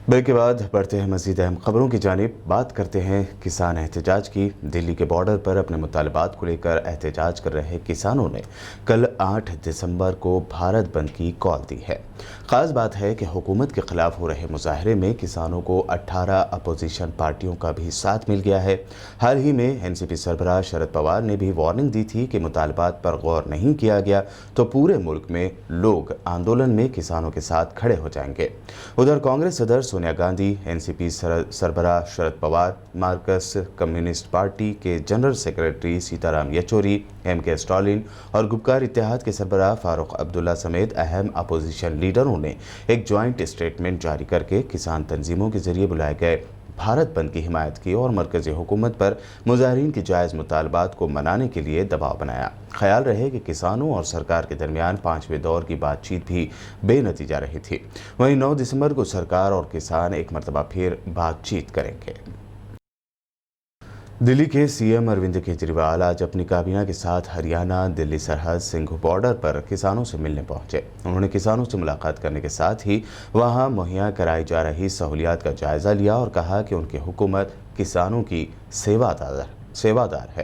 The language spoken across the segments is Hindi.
ब्रेक के बाद बढ़ते हैं मज़ीद अहम खबरों की जानिब। बात करते हैं किसान एहतजाज की। दिल्ली के बॉर्डर पर अपने मुतालबात को लेकर एहतजाज कर रहे किसानों ने कल 8 दिसंबर को भारत बंद की कॉल दी है। ख़ास बात है कि हुकूमत के ख़िलाफ़ हो रहे मुजाहरे में किसानों को 18 अपोजिशन पार्टियों का भी साथ मिल गया है। हाल ही में एनसीपी सरबराह शरद पवार ने भी वार्निंग दी थी कि मुतालबात पर गौर नहीं किया गया तो पूरे मुल्क में लोग आंदोलन में किसानों के साथ खड़े हो जाएंगे। उधर कांग्रेस सदर सोनिया गांधी, एनसीपी सरबराह Sharad Pawar, Marxist Communist Party के जनरल सेक्रेटरी सीताराम येचूरी, एमके स्टालिन और गुपकार इत्तेहाद के सरबराह फारूक अब्दुल्ला समेत अहम अपोजिशन लीडरों ने एक ज्वाइंट स्टेटमेंट जारी करके किसान तंजीमों के जरिए बुलाए गए भारत बंद की हिमायत की और मरकजी हुकूमत पर मुजाहिरीन की जायज़ मुतालबात को मनाने के लिए दबाव बनाया। ख्याल रहे कि किसानों और सरकार के दरमियान 5वें दौर की बातचीत भी बेनतीजा रही थी। वहीं 9 दिसंबर को सरकार और किसान एक मरतबा फिर बातचीत करेंगे। दिल्ली के सीएम अरविंद केजरीवाल आज अपनी काबीना के साथ हरियाणा दिल्ली सरहद सिंघू बॉर्डर पर किसानों से मिलने पहुंचे। उन्होंने किसानों से मुलाकात करने के साथ ही वहां मुहैया कराई जा रही सहूलियात का जायज़ा लिया और कहा कि उनकी हुकूमत किसानों की सेवादार है।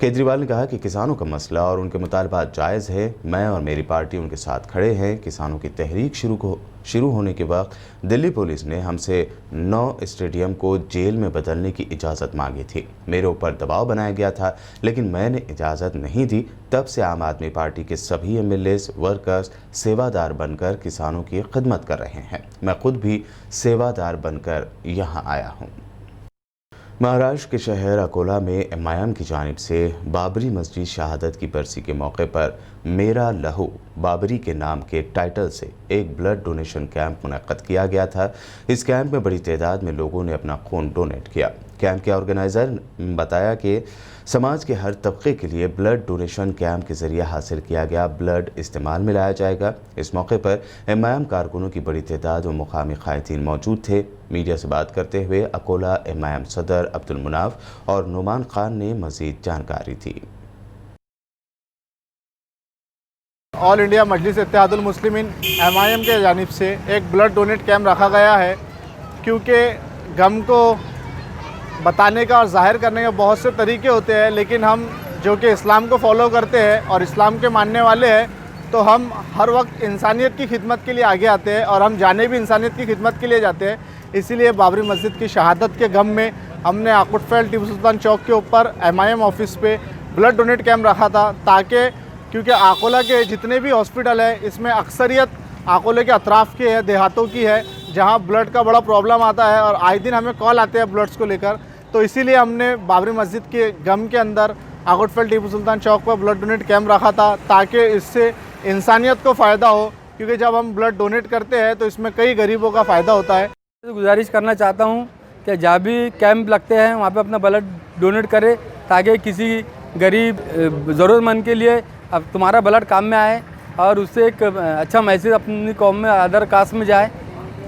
केजरीवाल ने कहा कि किसानों का मसला और उनके मुतालबात जायज़ है। मैं और मेरी पार्टी उनके साथ खड़े हैं। किसानों की तहरीक शुरू होने के वक्त दिल्ली पुलिस ने हमसे 9 स्टेडियम को जेल में बदलने की इजाज़त मांगी थी। मेरे ऊपर दबाव बनाया गया था लेकिन मैंने इजाज़त नहीं दी। तब से आम आदमी पार्टी के सभी एमएलएस वर्कर्स सेवादार बनकर किसानों की खिदमत कर रहे हैं। मैं खुद भी सेवादार बनकर यहाँ आया हूँ। महाराष्ट्र के शहर अकोला में एमआईएम की जानिब से बाबरी मस्जिद शहादत की बरसी के मौके पर मेरा लहू बाबरी के नाम के टाइटल से एक ब्लड डोनेशन कैंप मुनक्कद किया गया था। इस कैंप में बड़ी तादाद में लोगों ने अपना खून डोनेट किया। कैंप के ऑर्गेनाइज़र ने बताया कि समाज के हर तबके के लिए ब्लड डोनेशन कैंप के जरिए हासिल किया गया ब्लड इस्तेमाल में लाया जाएगा। इस मौके पर एमआईएम कारकुनों की बड़ी तादाद व मुकामी क़ायदीन मौजूद थे। मीडिया से बात करते हुए अकोला एमआईएम सदर अब्दुल मुनाफ और नुमान खान ने मज़ीद जानकारी दी। ऑल इंडिया मजलिस इत्तेहादुल मुस्लिमीन एमआईएम के जानिब से एक ब्लड डोनेट कैंप रखा गया है, क्योंकि गम को बताने का और ज़ाहिर करने के बहुत से तरीके होते हैं, लेकिन हम जो कि इस्लाम को फॉलो करते हैं और इस्लाम के मानने वाले हैं तो हम हर वक्त इंसानियत की खिदमत के लिए आगे आते हैं और हम जाने भी इंसानियत की खिदमत के लिए जाते हैं। इसीलिए बाबरी मस्जिद की शहादत के गम में हमने आकुटफेल टीपू सुल्तान चौक के ऊपर एमआईएम ऑफिस पे ब्लड डोनेट कैंप रखा था, ताकि क्योंकि अकोला के जितने भी हॉस्पिटल है इसमें अक्सरियत अकोले के अतराफ़ की है, देहातों की है, जहां ब्लड का बड़ा प्रॉब्लम आता है और आए दिन हमें कॉल आते हैं ब्लड्स को लेकर। तो इसीलिए हमने बाबरी मस्जिद के गम के अंदर आकुटफेल टीपू सुल्तान चौक पर ब्लड डोनेट कैंप रखा था, ताकि इससे इंसानियत को फ़ायदा हो, क्योंकि जब हम ब्लड डोनेट करते हैं तो इसमें कई गरीबों का फ़ायदा होता है। गुजारिश करना चाहता हूँ कि जहाँ भी कैंप लगते हैं वहाँ पे अपना ब्लड डोनेट करें, ताकि किसी गरीब ज़रूरतमंद के लिए अब तुम्हारा ब्लड काम में आए और उससे एक अच्छा मैसेज अपनी कौम में अदर कास्ट में जाए,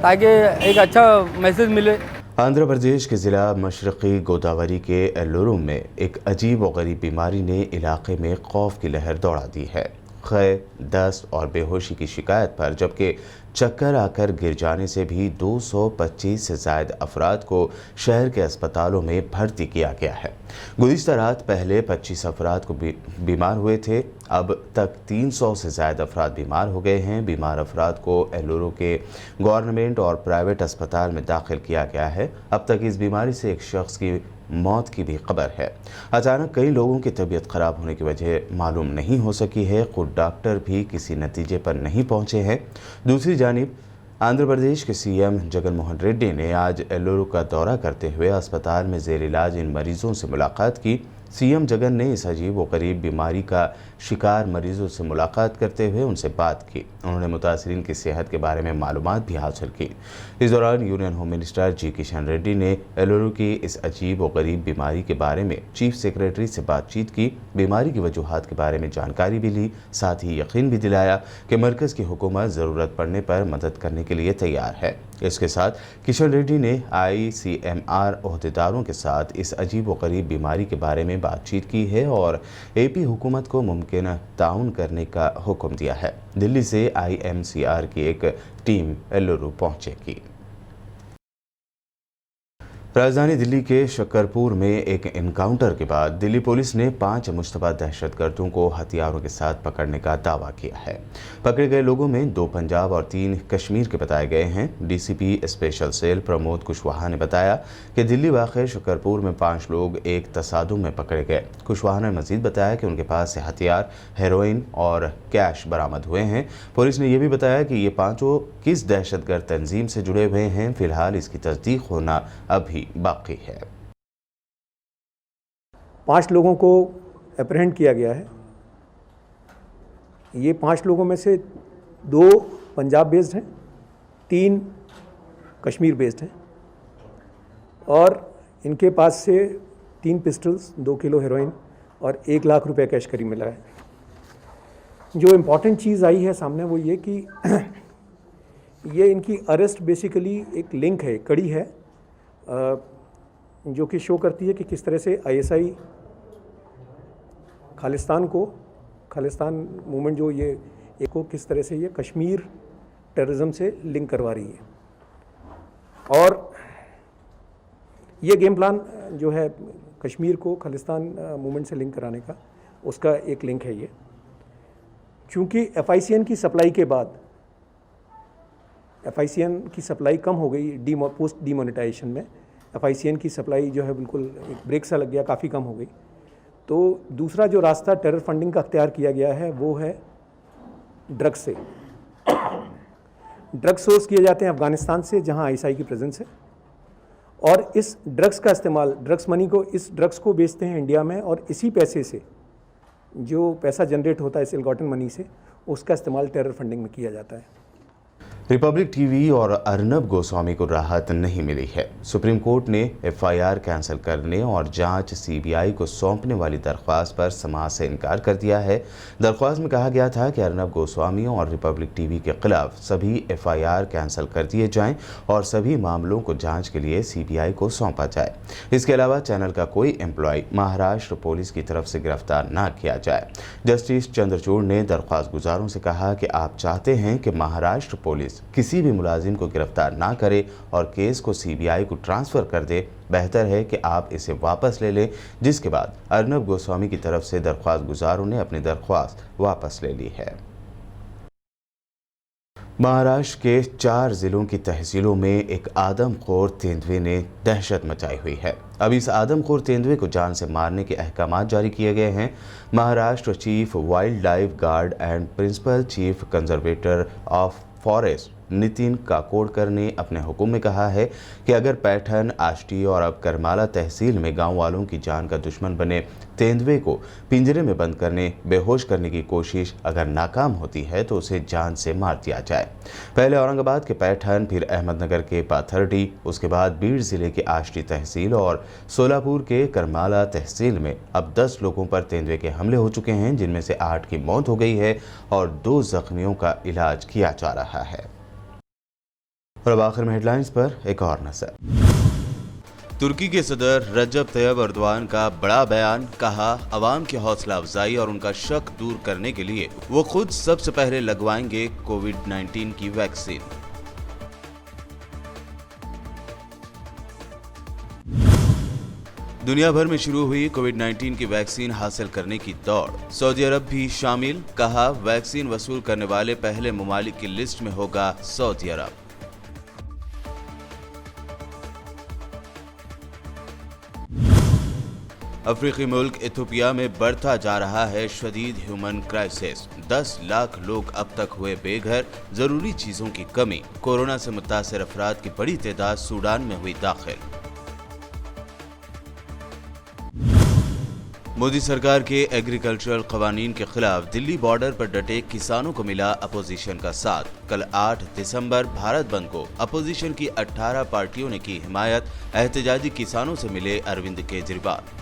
ताकि एक अच्छा मैसेज मिले। आंध्र प्रदेश के ज़िला मशरक़ी गोदावरी के एल्लुरु में एक अजीब व गरीब बीमारी ने इलाके में खौफ की लहर दौड़ा दी है। ख़य, दस्त और बेहोशी की शिकायत पर जबकि चक्कर आकर गिर जाने से भी 225 से ज़ायद अफराद को शहर के अस्पतालों में भर्ती किया गया है। गुज़िश्ता रात पहले 25 अफराद को बीमार हुए थे। अब तक 300 से ज़ायद अफराद बीमार हो गए हैं। बीमार अफराद को एल्लुरु के गवर्नमेंट और प्राइवेट अस्पताल में दाखिल किया गया है। अब तक इस बीमारी से एक शख्स की मौत की भी खबर है। अचानक कई लोगों की तबीयत ख़राब होने की वजह मालूम नहीं हो सकी है। खुद डॉक्टर भी किसी नतीजे पर नहीं पहुंचे हैं। दूसरी जानिब आंध्र प्रदेश के सीएम जगन मोहन रेड्डी ने आज एल्लुरु का दौरा करते हुए अस्पताल में ज़ेर इलाज इन मरीज़ों से मुलाकात की। सीएम जगन ने इस अजीब व गरीब बीमारी का शिकार मरीज़ों से मुलाकात करते हुए उनसे बात की। उन्होंने मुतासरीन की सेहत के बारे में मालूमात भी हासिल की। इस दौरान यूनियन होम मिनिस्टर जी किशन रेड्डी ने एल्लुरु की इस अजीब व गरीब बीमारी के बारे में चीफ सेक्रेटरी से बातचीत की। बीमारी की वजूहात के बारे में जानकारी भी ली, साथ ही यकीन भी दिलाया कि मरकज़ की हुकूमत ज़रूरत पड़ने पर मदद करने के लिए तैयार है। इसके साथ किशन रेड्डी ने ICMR ओहदेदारों के साथ इस अजीब व गरीब बीमारी के बारे में बातचीत की है और AP हुकूमत को मुमकिन ताउन करने का हुक्म दिया है। दिल्ली से IMCR की एक टीम एल्लुरु पहुंचेगी। राजधानी दिल्ली के शकरपुर में एक एनकाउंटर के बाद दिल्ली पुलिस ने 5 मुश्तबा दहशतगर्दों को हथियारों के साथ पकड़ने का दावा किया है। पकड़े गए लोगों में 2 पंजाब और 3 कश्मीर के बताए गए हैं। DCP special cell Pramod Kushwaha ने बताया कि दिल्ली वाक़े शकरपुर में 5 लोग एक तसादुम में पकड़े गए। कुशवाहा ने मजीद बताया कि उनके पास से हथियार, हेरोइन और कैश बरामद हुए हैं। पुलिस ने यह भी बताया कि ये 5 किस दहशतगर्द तंजीम से जुड़े हुए हैं। फिलहाल इसकी तस्दीक होना अभी बाकी है। 5 लोगों को अप्रहेंड किया गया है। ये 5 लोगों में से 2 पंजाब बेस्ड हैं, 3 कश्मीर बेस्ड हैं और इनके पास से 3 पिस्टल्स, 2 किलो हेरोइन और 1 लाख रुपए कैश करीब मिला है। जो इम्पॉर्टेंट चीज़ आई है सामने वो ये कि ये इनकी अरेस्ट बेसिकली एक लिंक है, कड़ी है, जो कि शो करती है कि किस तरह से आईएसआई खालिस्तान मूवमेंट जो ये एक को किस तरह से ये कश्मीर टेररिज्म से लिंक करवा रही है। और ये गेम प्लान जो है कश्मीर को खालिस्तान मूवमेंट से लिंक कराने का, उसका एक लिंक है ये। चूँकि FICN की सप्लाई के बाद FICN की सप्लाई कम हो गई पोस्ट डीमोनेटाइजेशन में, FICN की सप्लाई जो है बिल्कुल एक ब्रेक सा लग गया, काफ़ी कम हो गई। तो दूसरा जो रास्ता टेरर फंडिंग का अख्तियार किया गया है वो है ड्रग्स से। ड्रग्स सोर्स किए जाते हैं अफ़गानिस्तान से, जहां ISI की प्रेजेंस है, और इस ड्रग्स का इस्तेमाल, ड्रग्स मनी को, इस ड्रग्स को बेचते हैं इंडिया में, और इसी पैसे से जो पैसा जनरेट होता है इस इलगॉटन मनी से, उसका इस्तेमाल टेरर फंडिंग में किया जाता है। रिपब्लिक टीवी और अर्नब गोस्वामी को राहत नहीं मिली है। सुप्रीम कोर्ट ने FIR कैंसिल करने और जांच CBI को सौंपने वाली दरख्वास्त पर समाअत से इनकार कर दिया है। दरख्वास्त में कहा गया था कि अर्नब गोस्वामी और रिपब्लिक टीवी के खिलाफ सभी FIR कैंसिल कर दिए जाएं और सभी मामलों को जांच के लिए CBI को सौंपा जाए। इसके अलावा चैनल का कोई एम्प्लॉय महाराष्ट्र पुलिस की तरफ से गिरफ्तार न किया जाए। जस्टिस चंद्रचूड़ ने दरख्वास्त गुजारों से कहा कि आप चाहते हैं कि महाराष्ट्र पुलिस किसी भी मुलाजिम को गिरफ्तार ना करे और केस को CBI को ट्रांसफ़र कर दे। बेहतर है कि आप इसे वापस ले लें। जिसके बाद अर्नब गोस्वामी की तरफ से दरख्वास्त गुजारों ने अपनी दरख्वास्त वापस ले ली है। महाराष्ट्र के 4 ज़िलों की तहसीलों में एक आदमखोर तेंदुए ने दहशत मचाई हुई है। अब इस आदमखोर तेंदुए को जान से मारने के अहकाम जारी किए गए हैं। Maharashtra chief wildlife guard and principal chief conservator of forest Nitin Kakodkar ने अपने हुक्म में कहा है कि अगर पैठन, आष्टी और अब करमाला तहसील में गांव वालों की जान का दुश्मन बने तेंदुए को पिंजरे में बंद करने, बेहोश करने की कोशिश अगर नाकाम होती है तो उसे जान से मार दिया जाए। पहले औरंगाबाद के पैठन, फिर अहमदनगर के पाथर्डी, उसके बाद बीड़ जिले के आष्टी तहसील और सोलापुर के करमाला तहसील में अब 10 लोगों पर तेंदुए के हमले हो चुके हैं, जिनमें से 8 की मौत हो गई है और 2 जख्मियों का इलाज किया जा रहा है। और अब आखिर में हेडलाइंस पर एक और नजर। तुर्की के सदर रजब तैयब अर्दवान का बड़ा बयान, कहा अवाम की हौसला अफजाई और उनका शक दूर करने के लिए वो खुद सबसे पहले लगवाएंगे कोविड-19 की वैक्सीन। दुनिया भर में शुरू हुई कोविड-19 की वैक्सीन हासिल करने की दौड़, सऊदी अरब भी शामिल, कहा वैक्सीन वसूल करने वाले पहले ममालिक की लिस्ट में होगा सऊदी अरब। अफ्रीकी मुल्क इथियोपिया में बढ़ता जा रहा है शदीद ह्यूमन क्राइसिस। 10 लाख लोग अब तक हुए बेघर, जरूरी चीजों की कमी, कोरोना से मुतासिर अफराद की बड़ी तादाद सूडान में हुई दाखिल। मोदी सरकार के एग्रीकल्चरल कवानीन के खिलाफ दिल्ली बॉर्डर पर डटे किसानों को मिला अपोजिशन का साथ। कल 8 दिसंबर भारत बंद को अपोजिशन की 18 पार्टियों ने की हिमायत, एहतजाजी किसानों से मिले अरविंद केजरीवाल।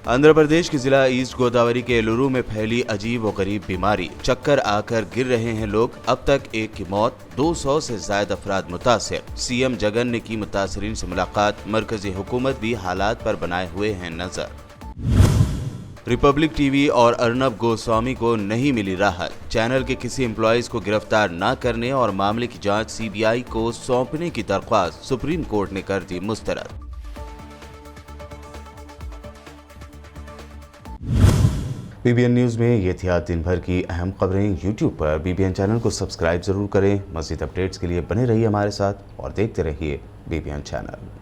आंध्र प्रदेश के जिला ईस्ट गोदावरी के एलुरु में फैली अजीब व गरीब बीमारी, चक्कर आकर गिर रहे हैं लोग, अब तक 1 की मौत, 200 से ज्यादा अफराद मुतासिर। सीएम जगन ने की मुतासिरीन से मुलाकात, मरकजी हुकूमत भी हालात पर बनाए हुए हैं नजर। रिपब्लिक टीवी और अर्नब गोस्वामी को नहीं मिली राहत। चैनल के किसी एम्प्लॉइज को गिरफ्तार न करने और मामले की जांच सीबीआई को सौंपने की दरख्वास्त सुप्रीम कोर्ट ने कर दी मुस्तरद। बीबीएन न्यूज़ में ये थी आज दिन भर की अहम खबरें। यूट्यूब पर बीबीएन चैनल को सब्सक्राइब जरूर करें। मज़ीद अपडेट्स के लिए बने रहिए हमारे साथ और देखते रहिए बीबीएन चैनल।